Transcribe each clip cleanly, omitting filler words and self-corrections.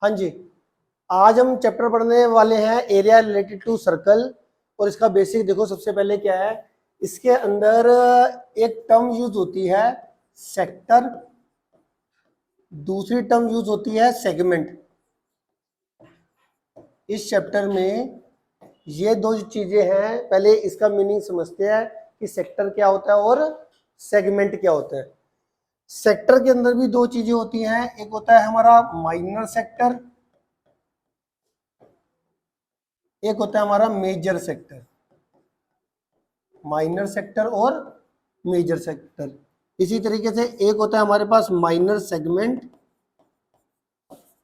हाँ जी, आज हम चैप्टर पढ़ने वाले हैं एरिया रिलेटेड टू सर्कल। और इसका बेसिक देखो, सबसे पहले क्या है, इसके अंदर एक टर्म यूज होती है सेक्टर, दूसरी टर्म यूज होती है सेगमेंट। इस चैप्टर में ये दो चीजें हैं, पहले इसका मीनिंग समझते हैं कि सेक्टर क्या होता है और सेगमेंट क्या होता है। सेक्टर के अंदर भी दो चीजें होती हैं, एक होता है हमारा माइनर सेक्टर, एक होता है हमारा मेजर सेक्टर। माइनर सेक्टर और मेजर सेक्टर। इसी तरीके से एक होता है हमारे पास माइनर सेगमेंट,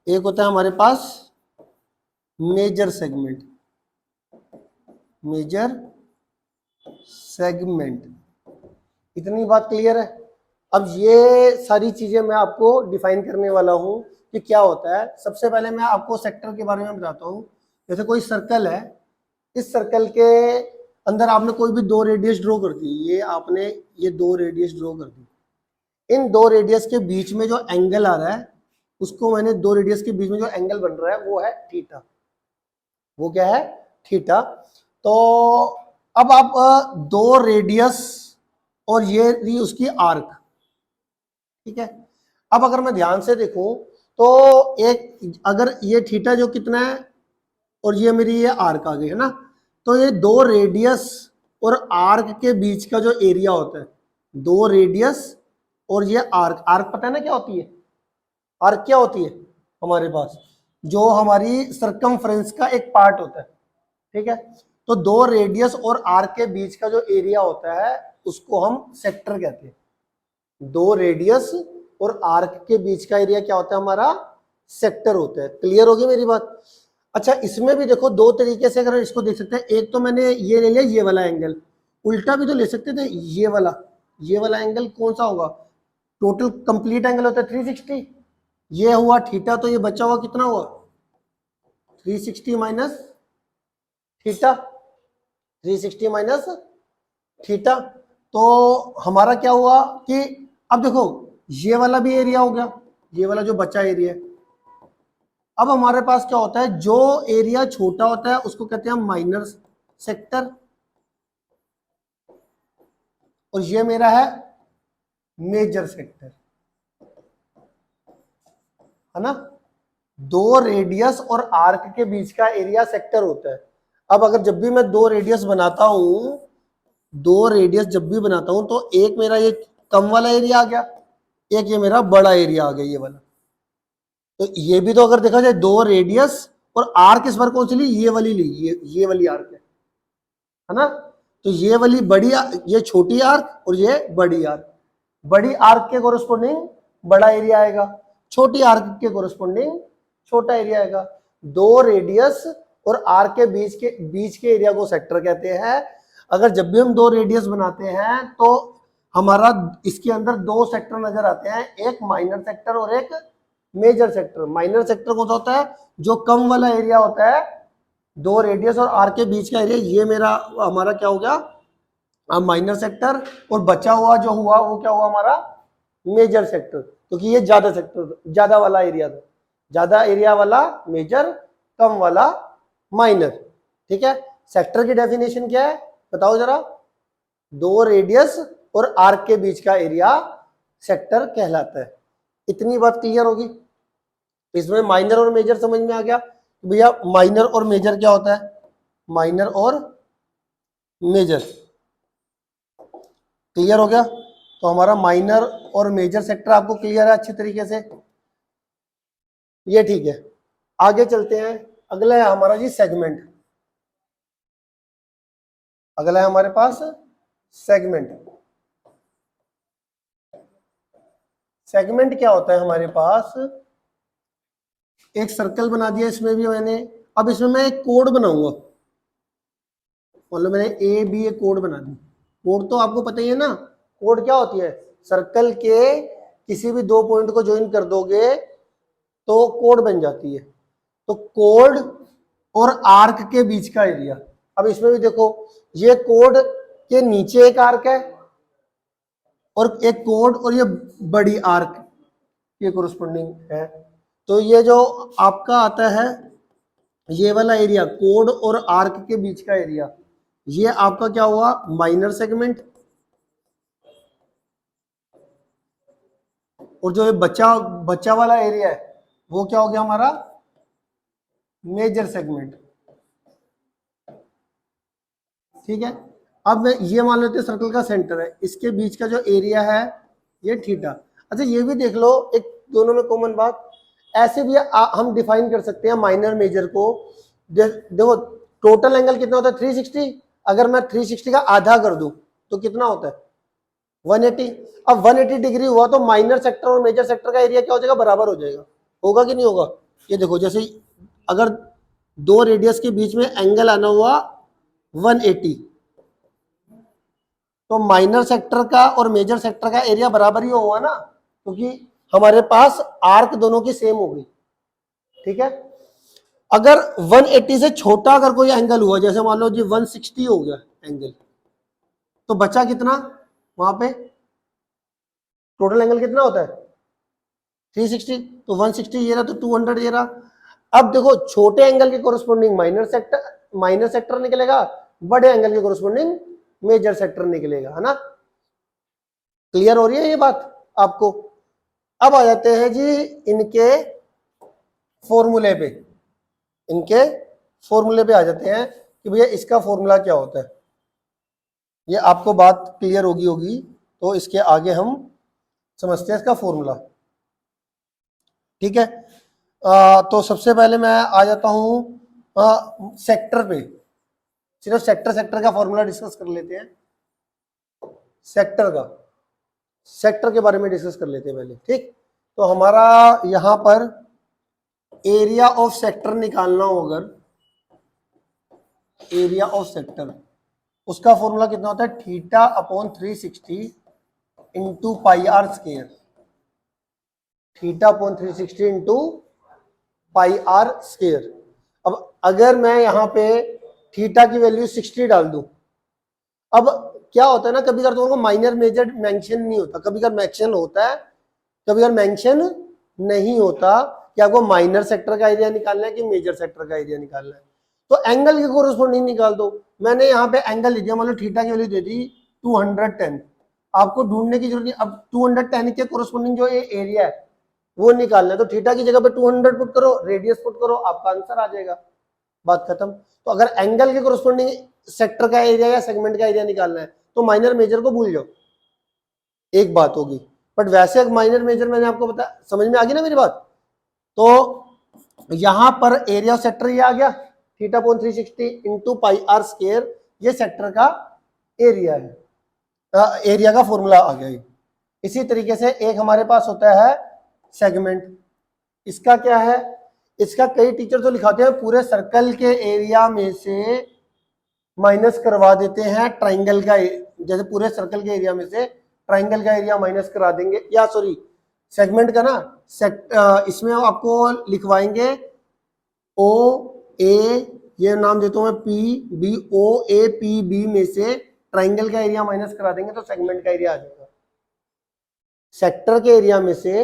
एक होता है हमारे पास मेजर सेगमेंट। मेजर सेगमेंट, इतनी बात क्लियर है। अब ये सारी चीजें मैं आपको डिफाइन करने वाला हूं कि क्या होता है। सबसे पहले मैं आपको सेक्टर के बारे में बताता हूं। जैसे कोई सर्कल है, इस सर्कल के अंदर आपने कोई भी दो रेडियस ड्रॉ कर दी, ये आपने ये दो रेडियस ड्रॉ कर दी। इन दो रेडियस के बीच में जो एंगल आ रहा है, उसको मैंने दो रेडियस के बीच में जो एंगल बन रहा है वो है थीटा। वो क्या है? थीटा। तो अब आप दो रेडियस और ये उसकी आर्क, ठीक है। अब अगर मैं ध्यान से देखूं तो एक, अगर ये थीटा जो कितना है और ये मेरी ये आर्क आ गई है ना, तो ये दो रेडियस और आर्क के बीच का जो एरिया होता है, दो रेडियस और ये आर्क, आर्क पता है ना क्या होती है? आर्क क्या होती है हमारे पास? जो हमारी सरकमफ्रेंस का एक पार्ट होता है, ठीक है। तो दो रेडियस और आर्क के बीच का जो एरिया होता है उसको हम सेक्टर कहते हैं। दो रेडियस और आर्क के बीच का एरिया क्या होता है? हमारा सेक्टर होता है। क्लियर होगी मेरी बात? अच्छा, इसमें भी देखो दो तरीके से अगर इसको देख सकते हैं। एक तो मैंने ये ले लिया, ये वाला एंगल। उल्टा भी तो ले सकते थे, ये वाला एंगल कौन सा होगा? टोटल कंप्लीट एंगल होता है 360। ये हुआ थीटा, तो ये बचा हुआ कितना हुआ? 360 माइनस थीटा। 360 minus theta. तो हमारा क्या हुआ कि अब देखो, ये वाला भी एरिया हो गया, ये वाला जो बचा एरिया है। अब हमारे पास क्या होता है, जो एरिया छोटा होता है उसको कहते हैं माइनर सेक्टर, और ये मेरा है मेजर सेक्टर, है ना। दो रेडियस और आर्क के बीच का एरिया सेक्टर होता है। अब अगर जब भी मैं दो रेडियस बनाता हूं, दो रेडियस जब भी बनाता हूं, तो एक मेरा ये कम वाला एरिया आ गया, एक ये मेरा बड़ा एरिया आ गया, ये वाला। तो ये भी तो अगर देखा जाए, दो रेडियस और आर्क इस बार कौन सी ली? ये वाली ली, ये वाली आर्क है ना। तो ये वाली बड़ी, ये छोटी आर्क और ये बड़ी आर्क। बड़ी आर्क के कोरस्पोंडिंग बड़ा एरिया आएगा, छोटी आर्क के कोरस्पोंडिंग छोटा एरिया आएगा। दो रेडियस और आर्क के बीच के एरिया को सेक्टर कहते हैं। अगर जब भी हम दो रेडियस बनाते हैं तो हमारा इसके अंदर दो सेक्टर नजर आते हैं, एक माइनर सेक्टर और एक मेजर सेक्टर। माइनर सेक्टर कौन सा होता है? जो कम वाला एरिया होता है, दो रेडियस और आर्क के बीच का एरिया। ये मेरा, हमारा क्या हो गया? Minor sector. और बचा हुआ जो हुआ वो क्या हुआ? हमारा मेजर सेक्टर, क्योंकि ये ज्यादा सेक्टर, ज्यादा वाला एरिया था। ज्यादा एरिया वाला मेजर, कम वाला माइनर, ठीक है। सेक्टर की डेफिनेशन क्या है बताओ जरा? दो रेडियस और आर्क के बीच का एरिया सेक्टर कहलाता है। इतनी बात क्लियर होगी? इसमें माइनर और मेजर समझ में आ गया? भैया माइनर और मेजर क्या होता है? माइनर और मेजर क्लियर हो गया? तो हमारा माइनर और मेजर सेक्टर आपको क्लियर है अच्छी तरीके से? ये ठीक है। आगे चलते हैं। अगला है हमारा जी सेगमेंट। अगला है हमारे पास सेगमेंट। सेगमेंट क्या होता है? हमारे पास एक सर्कल बना दिया, इसमें भी मैंने, अब इसमें मैं एक कोड बनाऊंगा। मतलब मैंने ए बी एक कोड बना दी। कोड तो आपको पता ही है ना, कोड क्या होती है? सर्कल के किसी भी दो पॉइंट को ज्वाइन कर दोगे तो कोड बन जाती है। तो कोड और आर्क के बीच का एरिया। अब इसमें भी देखो, ये कोड के नीचे एक आर्क है और एक कोड और ये बड़ी आर्क के कोरस्पोंडिंग है। तो ये जो आपका आता है ये वाला एरिया कोड और आर्क के बीच का एरिया, ये आपका क्या हुआ, माइनर सेगमेंट। और जो ये बच्चा बच्चा वाला एरिया है वो क्या हो गया हमारा, मेजर सेगमेंट। ठीक है, अब मैं ये मान लेते हैं सर्कल का सेंटर है, इसके बीच का जो एरिया है ये थीटा। अच्छा ये भी देख लो एक दोनों में कॉमन बात, ऐसे भी हम डिफाइन कर सकते हैं माइनर मेजर को। देखो टोटल एंगल कितना होता है 360, अगर मैं 360 का आधा कर दूं तो कितना होता है 180। अब 180 डिग्री हुआ तो माइनर सेक्टर और मेजर सेक्टर का एरिया क्या हो जाएगा, बराबर हो जाएगा, होगा कि नहीं होगा। ये देखो जैसे अगर दो रेडियस के बीच में एंगल आना हुआ 180, तो माइनर सेक्टर का और मेजर सेक्टर का एरिया बराबर ही होगा ना, क्योंकि हमारे पास आर्क दोनों की सेम हो गई। ठीक है, अगर 180 से छोटा अगर कोई एंगल हुआ, जैसे मान लो जी 160 हो गया एंगल, तो बचा कितना वहां पे, टोटल एंगल कितना होता है 360, तो 160 ये रहा तो 200 ये रहा। अब देखो छोटे एंगल के कोरस्पोंडिंग माइनर सेक्टर निकलेगा, बड़े एंगल के कोरस्पोंडिंग मेजर सेक्टर निकलेगा, है ना। क्लियर हो रही है ये बात आपको। अब आ जाते हैं जी इनके फॉर्मूले पे, इनके फॉर्मूले पे आ जाते हैं कि भैया इसका फॉर्मूला क्या होता है। ये आपको बात क्लियर होगी तो इसके आगे हम समझते हैं इसका फॉर्मूला। ठीक है, तो सबसे पहले मैं आ जाता हूं सेक्टर पे, सिर्फ सेक्टर का फॉर्मूला डिस्कस कर लेते हैं। सेक्टर के बारे में डिस्कस कर लेते हैं पहले। ठीक, तो हमारा यहां पर एरिया ऑफ सेक्टर निकालना हो, अगर एरिया ऑफ सेक्टर, उसका फॉर्मूला कितना होता है theta upon 360 into pi r square, theta upon 360 into pi r square. अब अगर मैं यहाँ पे थीटा की वैल्यू 60 डाल दूं, अब क्या होता है ना, कभी कभी तो माइनर मेजर मेंशन नहीं होता, कभी कभी मेंशन होता है, कभी कभी मेंशन नहीं होता कि आपको माइनर सेक्टर का एरिया निकालना है कि मेजर सेक्टर का एरिया निकालना है। तो एंगल के कोरस्पोंडिंग निकाल दो। मैंने यहाँ पे एंगल लिख दिया, मतलब थीटा की वैल्यू दे दी 210, आपको ढूंढने की जरूरत नहीं। अब 210 के कोरस्पोंडिंग जो ये एरिया है वो निकालना है, तो थीटा की जगह पे 200 पुट करो, रेडियस पुट करो, आपका आंसर आ जाएगा, बात खत्म। तो अगर एंगल के कोरस्पोंडिंग सेक्टर का एरिया या सेगमेंट का एरिया निकालना है तो माइनर मेजर को भूल जाओ, एक बात होगी। बट वैसे माइनर मेजर मैंने आपको बताया, समझ में आ गई ना मेरी बात। तो यहां पर एरिया ऑफ सेक्टर ये आ गया theta upon 360 into pi r square, ये सेक्टर का एरिया है, एरिया का फॉर्मूला आ गया। इसी तरीके से एक हमारे पास होता है सेगमेंट, इसका क्या है, इसका कई टीचर तो लिखाते हैं पूरे सर्कल के एरिया में से माइनस करवा देते हैं ट्राइंगल का, जैसे पूरे सर्कल के एरिया में से ट्राइंगल का एरिया माइनस करा देंगे, या सॉरी सेगमेंट का ना, इसमें आपको लिखवाएंगे ओ ए, ये नाम देता हूं मैं P B, O A P B में से ट्राइंगल का एरिया माइनस करा देंगे तो सेगमेंट का एरिया आ जाएगा। सेक्टर के एरिया में से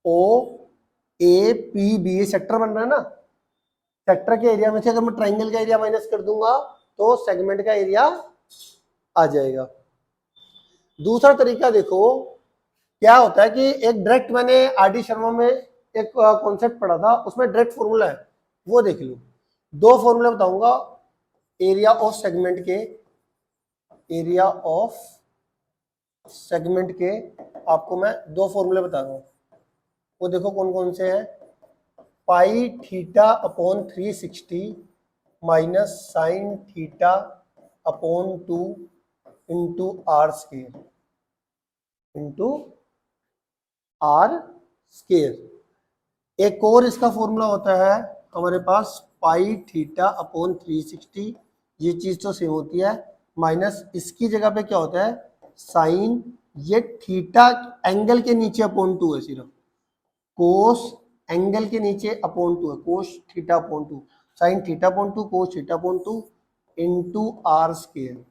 ओ ए पी बी, ये सेक्टर बन रहा है ना, सेक्टर के एरिया में से अगर मैं ट्राइंगल का एरिया माइनस कर दूंगा तो सेगमेंट का एरिया आ जाएगा। दूसरा तरीका देखो क्या होता है कि एक डायरेक्ट, मैंने आर.डी. शर्मा में एक कॉन्सेप्ट पढ़ा था, उसमें डायरेक्ट फॉर्मूला है, वो देख लो। दो फॉर्मूला बताऊंगा एरिया ऑफ सेगमेंट के, एरिया ऑफ सेगमेंट के आपको मैं दो फॉर्मूले बता रहा हूँ, वो देखो कौन कौन से हैं। Pi theta upon 360 minus sine theta upon 2 into r square, into r square. एक और इसका फॉर्मूला होता है हमारे पास पाई थीटा अपॉन 360, ये चीज तो सेम होती है, माइनस इसकी जगह पे क्या होता है साइन, ये थीटा एंगल के नीचे अपॉन 2 है सिर्फ, कोस एंगल के नीचे अपॉन 2 है, cos theta upon 2, sine theta upon 2, cos theta upon 2 into r square.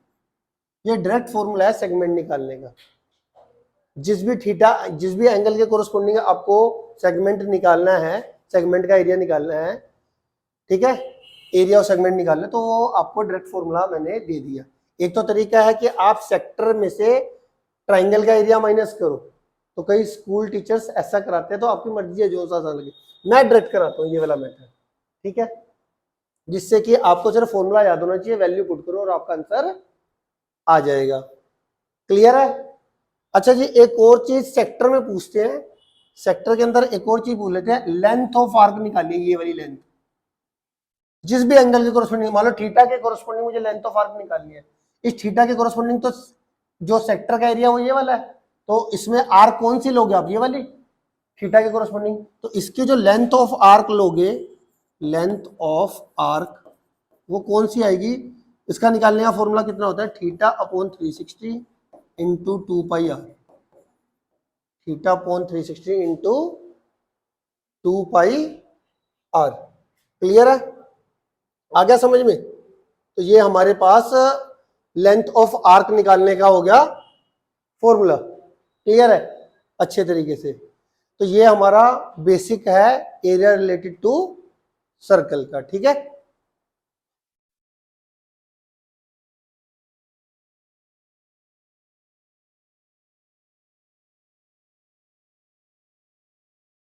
ये डायरेक्ट फॉर्मूला है सेगमेंट निकालने का। जिस भी एंगल के कोरस्पोंडिंग आपको सेगमेंट निकालना है, सेगमेंट का एरिया निकालना है, ठीक है, एरिया और सेगमेंट निकालना, तो वो आपको डायरेक्ट फॉर्मूला मैंने दे दिया। एक तो तरीका है कि आप सेक्टर में से ट्राइंगल का एरिया माइनस करो, तो कई स्कूल टीचर्स ऐसा कराते हैं, तो आपकी मर्जी है जो सा लगे। मैं डायरेक्ट कराता हूँ ये वाला मेथड, ठीक है, जिससे कि आपको सिर्फ फॉर्मूला याद होना चाहिए, वैल्यू पुट करो और आपका आंसर आ जाएगा। क्लियर है? अच्छा जी, एक और चीज सेक्टर में पूछते हैं, सेक्टर के अंदर एक और चीज पूछ लेते हैं, लेंथ ऑफ आर्क निकालिए, ये वाली लेंथ, जिस भी एंगल के कोरस्पोंडिंग, मान लो थीटा के कोरस्पोंडिंग मुझे लेंथ ऑफ आर्क निकालनी है, इस थीटा के कोरस्पोंडिंग तो जो सेक्टर का एरिया वो ये वाला है, तो इसमें आर्क कौन सी लोगे आप, ये वाली थीटा के कोरस्पोंडिंग, तो इसकी जो लेंथ ऑफ आर्क लोगे, लेंथ ऑफ आर्क वो कौन सी आएगी, इसका निकालने का फॉर्मूला कितना होता है, theta upon 360 into 2 pi r, theta upon 360 into 2 pi r. Clear है? आ गया समझ में? तो ये हमारे पास लेंथ ऑफ आर्क निकालने का हो गया फॉर्मूला। क्लियर है अच्छे तरीके से? तो ये हमारा बेसिक है एरिया रिलेटेड टू सर्कल का, ठीक है।